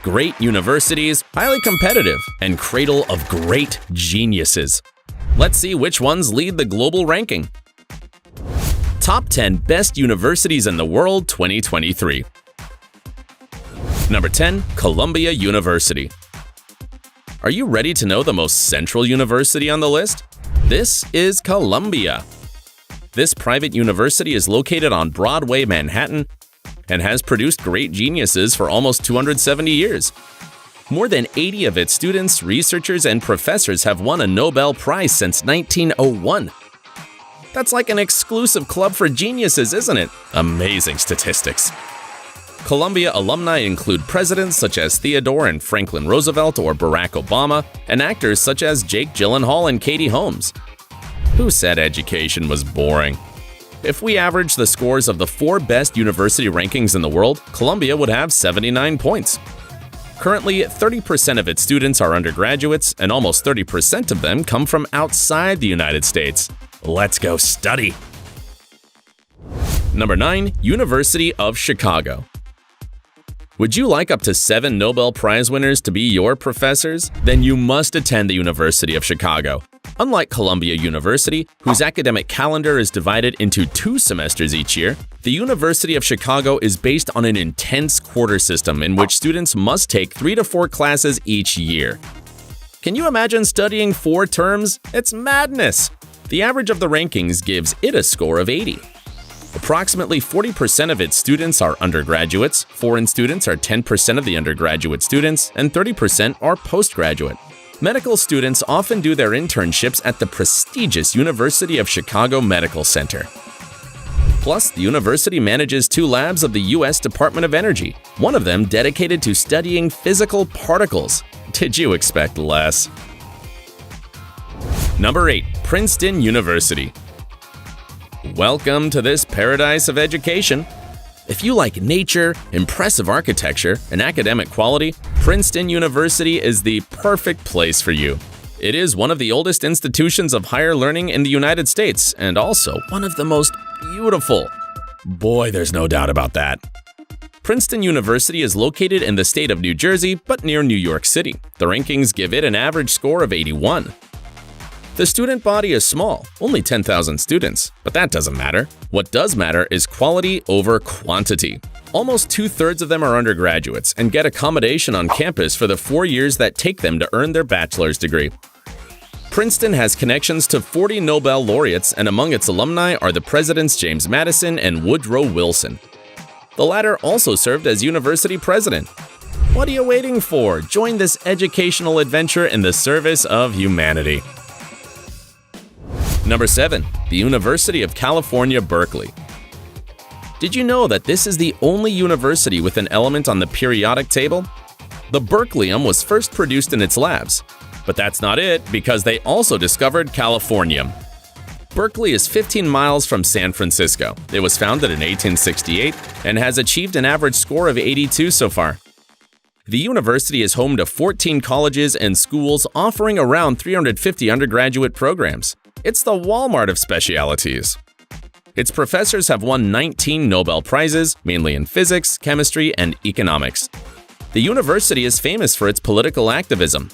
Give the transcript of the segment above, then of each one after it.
great universities, highly competitive, and cradle of great geniuses. Let's see which ones lead the global ranking. Top 10 Best Universities in the World 2023. Number 10. Columbia University. Are you ready to know the most central university on the list? This is Columbia. This private university is located on Broadway, Manhattan, and has produced great geniuses for almost 270 years. More than 80 of its students, researchers, and professors have won a Nobel Prize since 1901. That's like an exclusive club for geniuses, isn't it? Amazing statistics. Columbia alumni include presidents such as Theodore and Franklin Roosevelt or Barack Obama, and actors such as Jake Gyllenhaal and Katie Holmes. Who said education was boring? If we average the scores of the 4 best university rankings in the world, Columbia would have 79 points. Currently, 30% of its students are undergraduates, and almost 30% of them come from outside the United States. Let's go study! Number 9. University of Chicago. Would you like up to 7 Nobel Prize winners to be your professors? Then you must attend the University of Chicago. Unlike Columbia University, whose academic calendar is divided into 2 semesters each year, the University of Chicago is based on an intense quarter system in which students must take 3 to 4 classes each year. Can you imagine studying 4 terms? It's madness! The average of the rankings gives it a score of 80. Approximately 40% of its students are undergraduates, foreign students are 10% of the undergraduate students, and 30% are postgraduate. Medical students often do their internships at the prestigious University of Chicago Medical Center. Plus, the university manages 2 labs of the U.S. Department of Energy, one of them dedicated to studying physical particles. Did you expect less? Number 8. Princeton University. Welcome to this paradise of education. If you like nature, impressive architecture, and academic quality, Princeton University is the perfect place for you. It is one of the oldest institutions of higher learning in the United States, and also one of the most beautiful. Boy, there's no doubt about that. Princeton University is located in the state of New Jersey, but near New York City. The rankings give it an average score of 81. The student body is small, only 10,000 students, but that doesn't matter. What does matter is quality over quantity. Almost 2/3 of them are undergraduates and get accommodation on campus for the 4 years that take them to earn their bachelor's degree. Princeton has connections to 40 Nobel laureates, and among its alumni are the presidents James Madison and Woodrow Wilson. The latter also served as university president. What are you waiting for? Join this educational adventure in the service of humanity. Number 7. The University of California, Berkeley. Did you know that this is the only university with an element on the periodic table? The Berkelium was first produced in its labs. But that's not it, because they also discovered californium. Berkeley is 15 miles from San Francisco. It was founded in 1868 and has achieved an average score of 82 so far. The university is home to 14 colleges and schools offering around 350 undergraduate programs. It's the Walmart of specialities. Its professors have won 19 Nobel Prizes, mainly in physics, chemistry, and economics. The university is famous for its political activism,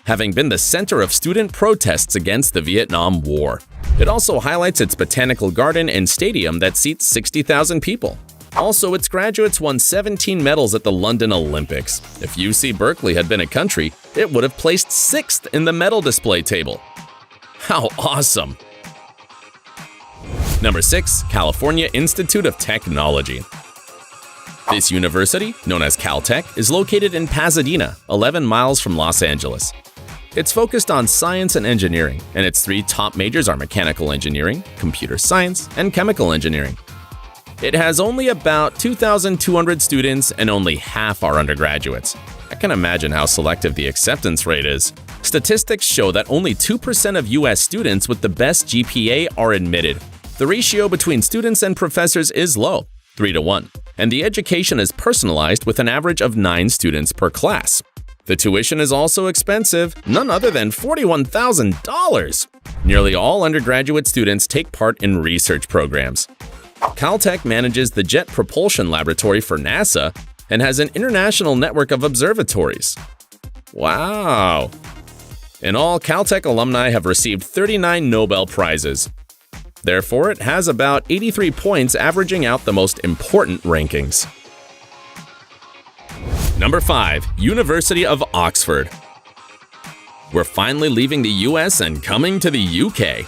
having been the center of student protests against the Vietnam War. It also highlights its botanical garden and stadium that seats 60,000 people. Also, its graduates won 17 medals at the London Olympics. If UC Berkeley had been a country, it would have placed 6th in the medal display table. How awesome! Number 6. California Institute of Technology. This university, known as Caltech, is located in Pasadena, 11 miles from Los Angeles. It's focused on science and engineering, and its 3 top majors are mechanical engineering, computer science, and chemical engineering. It has only about 2,200 students, and only half are undergraduates. I can imagine how selective the acceptance rate is. Statistics show that only 2% of U.S. students with the best GPA are admitted. The ratio between students and professors is low, 3-to-1, and the education is personalized with an average of 9 students per class. The tuition is also expensive, none other than $41,000. Nearly all undergraduate students take part in research programs. Caltech manages the Jet Propulsion Laboratory for NASA and has an international network of observatories. Wow! In all, Caltech alumni have received 39 Nobel Prizes. Therefore, it has about 83 points, averaging out the most important rankings. Number 5. University of Oxford. We're finally leaving the US and coming to the UK.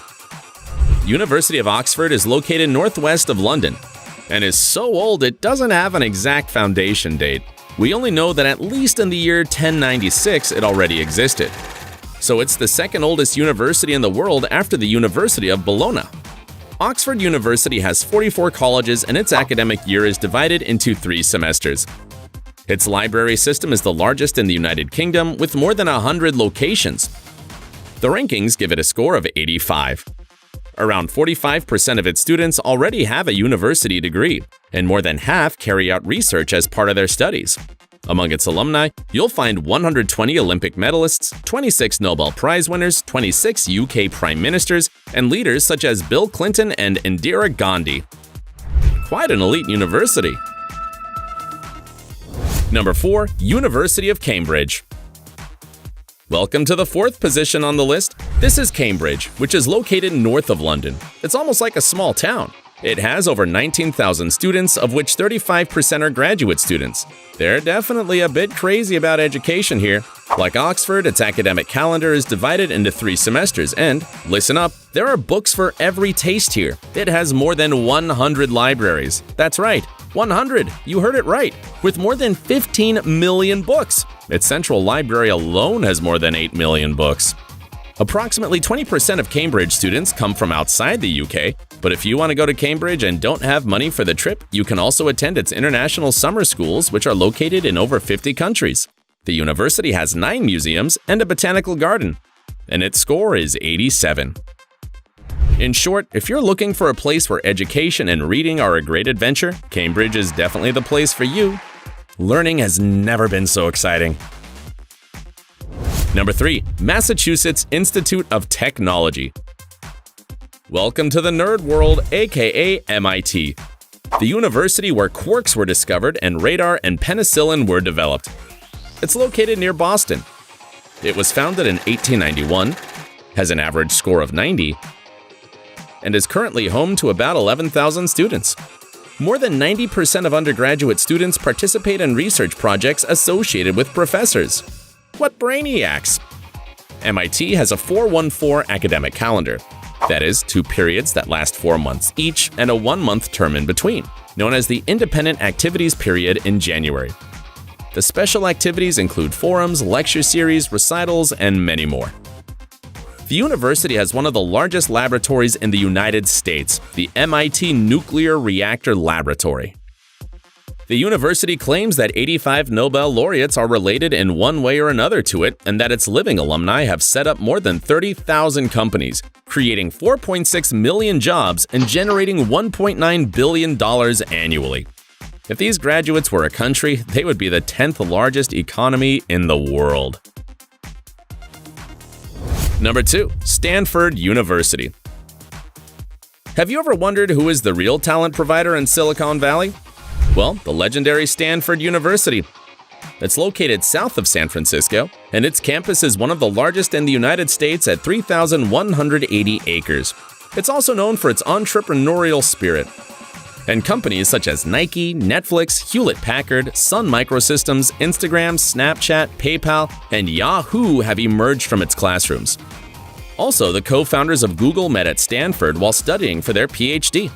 University of Oxford is located northwest of London and is so old it doesn't have an exact foundation date. We only know that at least in the year 1096 it already existed. So it's the second oldest university in the world after the University of Bologna. Oxford University has 44 colleges and its academic year is divided into 3 semesters. Its library system is the largest in the United Kingdom with more than 100 locations. The rankings give it a score of 85. Around 45% of its students already have a university degree, and more than half carry out research as part of their studies. Among its alumni, you'll find 120 Olympic medalists, 26 Nobel Prize winners, 26 UK prime ministers, and leaders such as Bill Clinton and Indira Gandhi. Quite an elite university. Number 4. University of Cambridge. Welcome to the 4th position on the list. This is Cambridge, which is located north of London. It's almost like a small town. It has over 19,000 students, of which 35% are graduate students. They're definitely a bit crazy about education here. Like Oxford, its academic calendar is divided into 3 semesters and, listen up, there are books for every taste here. It has more than 100 libraries. That's right, 100! You heard it right! With more than 15 million books! Its central library alone has more than 8 million books. Approximately 20% of Cambridge students come from outside the UK, but if you want to go to Cambridge and don't have money for the trip, you can also attend its international summer schools, which are located in over 50 countries. The university has 9 museums and a botanical garden, and its score is 87. In short, if you're looking for a place where education and reading are a great adventure, Cambridge is definitely the place for you. Learning has never been so exciting. Number 3. Massachusetts Institute of Technology. Welcome to the nerd world, aka MIT, the university where quarks were discovered and radar and penicillin were developed. It's located near Boston. It was founded in 1891, has an average score of 90, and is currently home to about 11,000 students. More than 90% of undergraduate students participate in research projects associated with professors. What brainiacs! MIT has a 4-1-4 academic calendar. That is, 2 periods that last 4 months each and a 1-month term in between, known as the Independent Activities Period in January. The special activities include forums, lecture series, recitals, and many more. The university has one of the largest laboratories in the United States, the MIT Nuclear Reactor Laboratory. The university claims that 85 Nobel laureates are related in one way or another to it, and that its living alumni have set up more than 30,000 companies, creating 4.6 million jobs and generating $1.9 billion annually. If these graduates were a country, they would be the 10th largest economy in the world. Number 2. Stanford University. Have you ever wondered who is the real talent provider in Silicon Valley? Well, the legendary Stanford University. It's located south of San Francisco, and its campus is one of the largest in the United States at 3,180 acres. It's also known for its entrepreneurial spirit. And companies such as Nike, Netflix, Hewlett-Packard, Sun Microsystems, Instagram, Snapchat, PayPal, and Yahoo have emerged from its classrooms. Also, the co-founders of Google met at Stanford while studying for their PhD.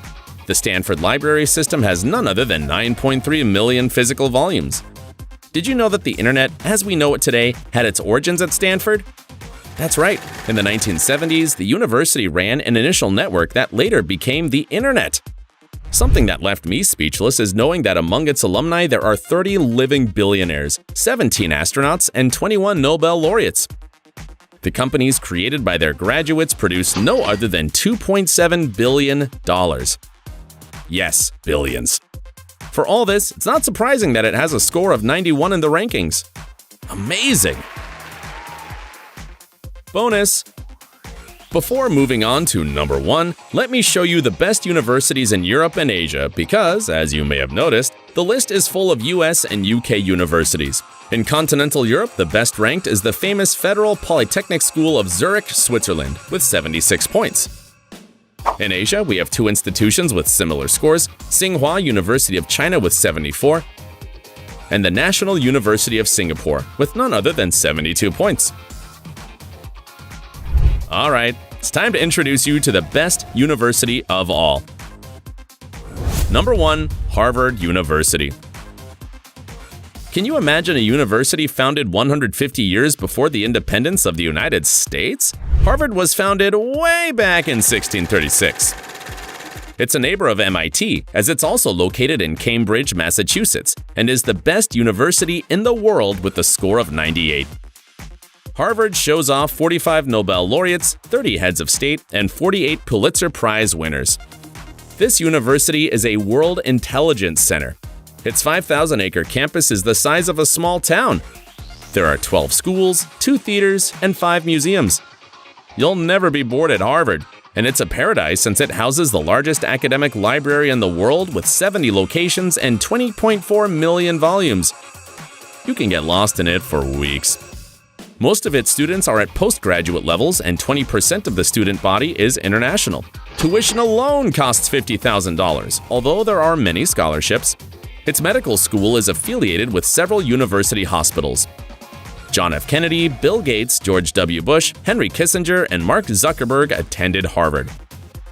The Stanford library system has none other than 9.3 million physical volumes. Did you know that the internet, as we know it today, had its origins at Stanford? That's right. In the 1970s, the university ran an initial network that later became the internet. Something that left me speechless is knowing that among its alumni there are 30 living billionaires, 17 astronauts, and 21 Nobel laureates. The companies created by their graduates produce no other than $2.7 billion. Yes, billions. For all this, it's not surprising that it has a score of 91 in the rankings. Amazing! Bonus! Before moving on to number 1, let me show you the best universities in Europe and Asia because, as you may have noticed, the list is full of US and UK universities. In continental Europe, the best ranked is the famous Federal Polytechnic School of Zurich, Switzerland, with 76 points. In Asia, we have 2 institutions with similar scores, Tsinghua University of China with 74, and the National University of Singapore, with none other than 72 points. Alright, it's time to introduce you to the best university of all. Number 1. Harvard University. Can you imagine a university founded 150 years before the independence of the United States? Harvard was founded way back in 1636. It's a neighbor of MIT, as it's also located in Cambridge, Massachusetts, and is the best university in the world with a score of 98. Harvard shows off 45 Nobel laureates, 30 heads of state, and 48 Pulitzer Prize winners. This university is a World Intelligence Center. Its 5,000-acre campus is the size of a small town. There are 12 schools, 2 theaters, and 5 museums. You'll never be bored at Harvard, and it's a paradise since it houses the largest academic library in the world with 70 locations and 20.4 million volumes. You can get lost in it for weeks. Most of its students are at postgraduate levels, and 20% of the student body is international. Tuition alone costs $50,000, although there are many scholarships. Its medical school is affiliated with several university hospitals. John F. Kennedy, Bill Gates, George W. Bush, Henry Kissinger, and Mark Zuckerberg attended Harvard.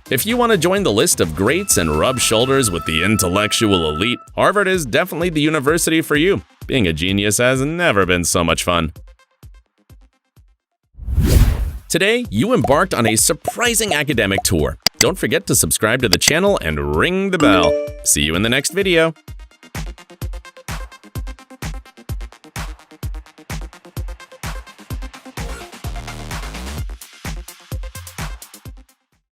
If you want to join the list of greats and rub shoulders with the intellectual elite, Harvard is definitely the university for you. Being a genius has never been so much fun. Today, you embarked on a surprising academic tour. Don't forget to subscribe to the channel and ring the bell. See you in the next video.